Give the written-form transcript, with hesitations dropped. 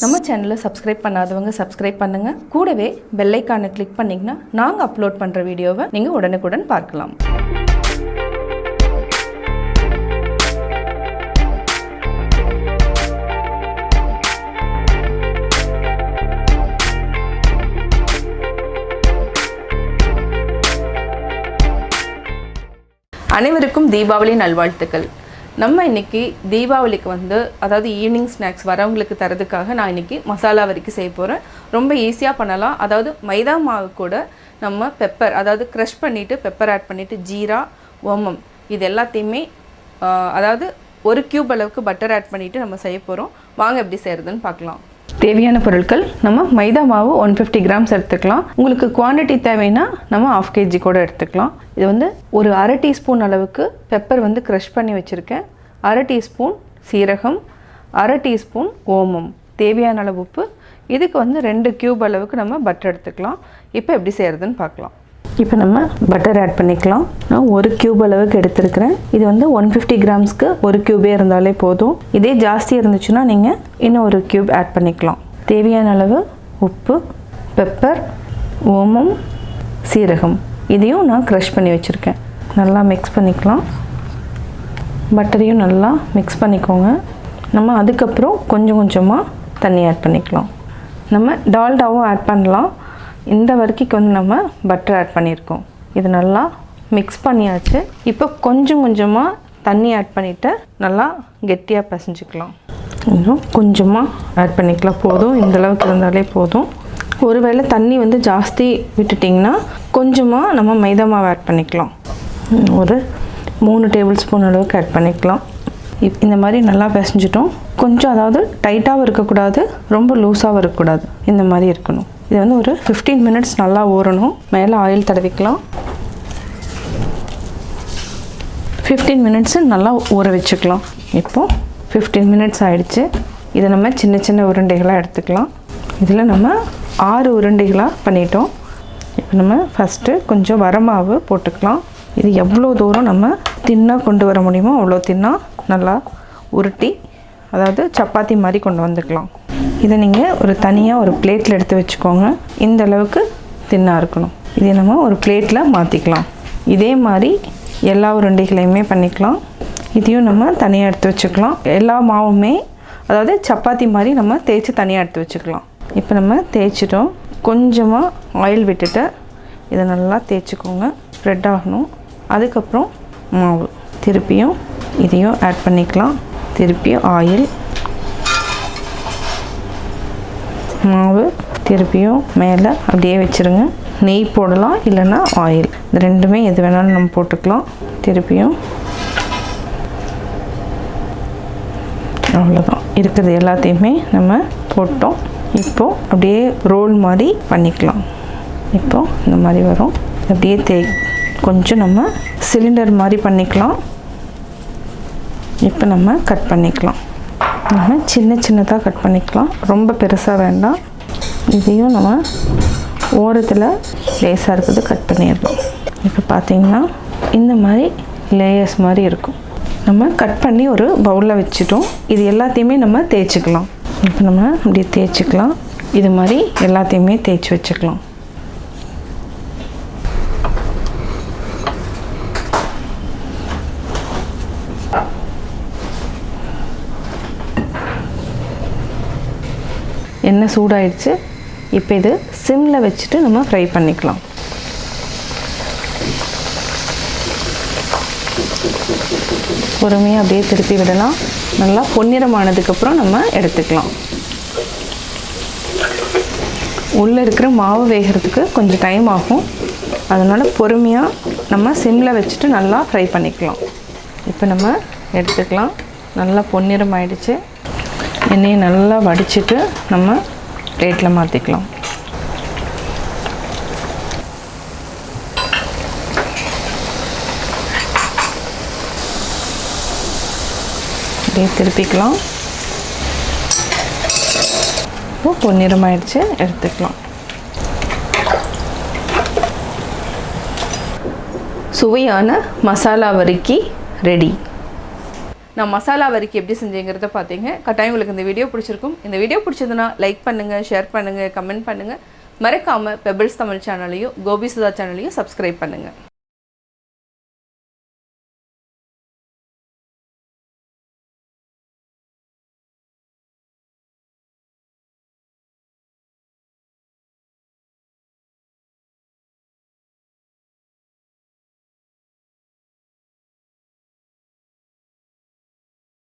நம்ம சேனலை சப்ஸ்கிரைப் பண்ணாதவங்க சப்ஸ்கிரைப் பண்ணுங்கள். கூடவே பெல் ஐகானை கிளிக் பண்ணிங்கன்னா நாங்கள் அப்லோட் பண்ணுற வீடியோவை நீங்கள் உடனுக்குடன் பார்க்கலாம். அனைவருக்கும் தீபாவளி நல்வாழ்த்துக்கள். நம்ம இன்றைக்கி தீபாவளிக்கு அதாவது ஈவினிங் ஸ்நாக்ஸ் வரவங்களுக்கு தரதுக்காக நான் இன்றைக்கி மசாலா வரிக்கி செய்ய போகிறேன். ரொம்ப ஈஸியாக பண்ணலாம். அதாவது மைதா மாவு கூட நம்ம பெப்பர், அதாவது க்ரஷ் பண்ணிவிட்டு பெப்பர் ஆட் பண்ணிவிட்டு ஜீரா, ஓமம் இது எல்லாத்தையுமே அதாவது 1 கியூப் அளவுக்கு பட்டர் ஆட் பண்ணிவிட்டு நம்ம செய்ய போகிறோம். வாங்க எப்படி செய்கிறதுன்னு பார்க்கலாம். தேவையான பொருட்கள், நம்ம மைதா மாவு 150 கிராம்ஸ் எடுத்துக்கலாம். உங்களுக்கு குவான்டிட்டி தேவைன்னா நம்ம 1/2 kg கூட எடுத்துக்கலாம். இது ஒரு 1/2 டீஸ்பூன் அளவுக்கு பெப்பர் க்ரஷ் பண்ணி வச்சுருக்கேன். 1/2 டீஸ்பூன் சீரகம், 1/2 டீஸ்பூன் ஓமம், தேவையான அளவு உப்பு. இதுக்கு 2 கியூப் அளவுக்கு நம்ம பட்டர் எடுத்துக்கலாம். இப்போ எப்படி செய்கிறதுன்னு பார்க்கலாம். இப்போ நம்ம பட்டர் ஆட் பண்ணிக்கலாம். நான் 1 கியூப் அளவுக்கு எடுத்துருக்கிறேன். இது 150 கிராம்ஸ்க்கு 1 கியூபே இருந்தாலே போதும். இதே ஜாஸ்தி இருந்துச்சுன்னா நீங்கள் இன்னும் 1 கியூப் ஆட் பண்ணிக்கலாம். தேவையான அளவு உப்பு, பெப்பர், ஓமம், சீரகம் இதையும் நான் க்ரஷ் பண்ணி வச்சுருக்கேன். நல்லா மிக்ஸ் பண்ணிக்கலாம். பட்டரையும் நல்லா மிக்ஸ் பண்ணிக்கோங்க. நம்ம அதுக்கப்புறம் கொஞ்சம் கொஞ்சமாக தண்ணி ஆட் பண்ணிக்கலாம். நம்ம டால்டாவும் ஆட் பண்ணலாம். இந்த வரைக்கும் நம்ம பட்டர் ஆட் பண்ணியிருக்கோம். இது நல்லா மிக்ஸ் பண்ணியாச்சு. இப்போ கொஞ்சம் கொஞ்சமாக தண்ணி ஆட் பண்ணிவிட்டு நல்லா கெட்டியாக பிசைஞ்சிக்கலாம். இன்னும் கொஞ்சமாக ஆட் பண்ணிக்கலாம். போதும், இந்தளவுக்கு இருந்தாலே போதும். ஒருவேளை தண்ணி ஜாஸ்தி விட்டுட்டிங்கன்னா கொஞ்சமாக நம்ம மைதா மாவு ஆட் பண்ணிக்கலாம். ஒரு 3 டேபிள் ஸ்பூன் அளவுக்கு ஆட் பண்ணிக்கலாம். இந்த மாதிரி நல்லா பிசைஞ்சிட்டோம். கொஞ்சம் அதாவது டைட்டாகவும் இருக்கக்கூடாது, ரொம்ப லூஸாகவும் இருக்கக்கூடாது, இந்த மாதிரி இருக்கணும். இது ஒரு 15 மினிட்ஸ் நல்லா ஊறணும். மேலே ஆயில் தடவிக்கலாம். 15 மினிட்ஸு நல்லா ஊற வச்சுக்கலாம். இப்போது 15 மினிட்ஸ் ஆகிடுச்சு. இதை நம்ம சின்ன சின்ன உருண்டைகளாக எடுத்துக்கலாம். இதில் நம்ம 6 உருண்டைகளாக பண்ணிட்டோம். இப்போ நம்ம ஃபஸ்ட்டு கொஞ்சம் வரமாவு போட்டுக்கலாம். இது எவ்வளோ தூரம் நம்ம தின்னாக கொண்டு வர முடியுமோ அவ்வளோ தின்னாக நல்லா உருட்டி, அதாவது சப்பாத்தி மாதிரி கொண்டு வந்துக்கலாம். இதை நீங்கள் ஒரு தனியாக ஒரு பிளேட்டில் எடுத்து வச்சுக்கோங்க. இந்த அளவுக்கு தின்னாக இருக்கணும். இதை நம்ம ஒரு பிளேட்டில் மாற்றிக்கலாம். இதே மாதிரி எல்லா உருண்டைகளையுமே பண்ணிக்கலாம். இதையும் நம்ம தனியாக எடுத்து வச்சுக்கலாம். எல்லா மாவுமே அதாவது சப்பாத்தி மாதிரி நம்ம தேய்ச்சி தனியாக எடுத்து வச்சுக்கலாம். இப்போ நம்ம தேய்ச்சிட்டோம். கொஞ்சமாக ஆயில் விட்டுட்டு இதை நல்லா தேய்ச்சிக்கோங்க. ஸ்ப்ரெட் ஆகணும். அதுக்கப்புறம் மாவு திருப்பியும் இதையும் ஆட் பண்ணிக்கலாம். திருப்பியும் ஆயில், மாவு, திருப்பியும் மேலே அப்படியே வச்சுருங்க. நெய் போடலாம், இல்லைன்னா ஆயில், இந்த ரெண்டுமே எது வேணாலும் நம்ம போட்டுக்கலாம். திருப்பியும் அவ்வளோதான். இருக்கிறது எல்லாத்தையுமே நம்ம போட்டோம். இப்போது அப்படியே ரோல் மாதிரி பண்ணிக்கலாம். இப்போது இந்த மாதிரி வரும். அப்படியே கொஞ்சம் நம்ம சிலிண்டர் மாதிரி பண்ணிக்கலாம். இப்போ நம்ம கட் பண்ணிக்கலாம். நம்ம சின்ன சின்னதாக கட் பண்ணிக்கலாம், ரொம்ப பெருசாக வேண்டாம். இதையும் நம்ம ஓரத்தில் லேஸாக இருக்கிறது கட் பண்ணிடலாம். இப்போ பார்த்திங்கன்னா இந்த மாதிரி லேயர்ஸ் மாதிரி இருக்கும். நம்ம கட் பண்ணி ஒரு பவுலில் வச்சுட்டோம். இது எல்லாத்தையுமே நம்ம தேய்ச்சிக்கலாம். இப்போ நம்ம இப்படி தேய்ச்சிக்கலாம். இது மாதிரி எல்லாத்தையுமே தேய்ச்சி வச்சுக்கலாம். எண்ணெய் சூடாயிடுச்சு. இப்போ இது சிம்மில் வச்சுட்டு நம்ம ஃப்ரை பண்ணிக்கலாம். பொறுமையாக அப்படியே திருப்பி விடலாம். நல்லா பொன்னிறமானதுக்கப்புறம் நம்ம எடுத்துக்கலாம். உள்ளே இருக்கிற மாவு வேகிறதுக்கு கொஞ்சம் டைம் ஆகும். அதனால் பொறுமையாக நம்ம சிம்மில் வச்சுட்டு நல்லா ஃப்ரை பண்ணிக்கலாம். இப்போ நம்ம எடுத்துக்கலாம். நல்லா பொன்னிறம் ஆயிடுச்சு. எண்ணெயை நல்லா வடிச்சிட்டு நம்ம பிளேட்டில் மாற்றிக்கலாம். அப்படியே திருப்பிக்கலாம். இப்போ பொன்னிறமாயிடுச்சு, எடுத்துக்கலாம். சுவையான மசாலா வரிக்கி ரெடி. நான் மசாலா வரிக்கி எப்படி செஞ்சேங்கிறத பார்த்தீங்க. கட்டாயம் உங்களுக்கு இந்த வீடியோ பிடிச்சிருக்கும். இந்த வீடியோ பிடிச்சதுன்னா லைக் பண்ணுங்கள், ஷேர் பண்ணுங்கள், கமெண்ட் பண்ணுங்கள். மறக்காமல் பெபிள்ஸ் தமிழ் சேனலையும் கோபி சுதா சேனலையும் சப்ஸ்கிரைப் பண்ணுங்கள்.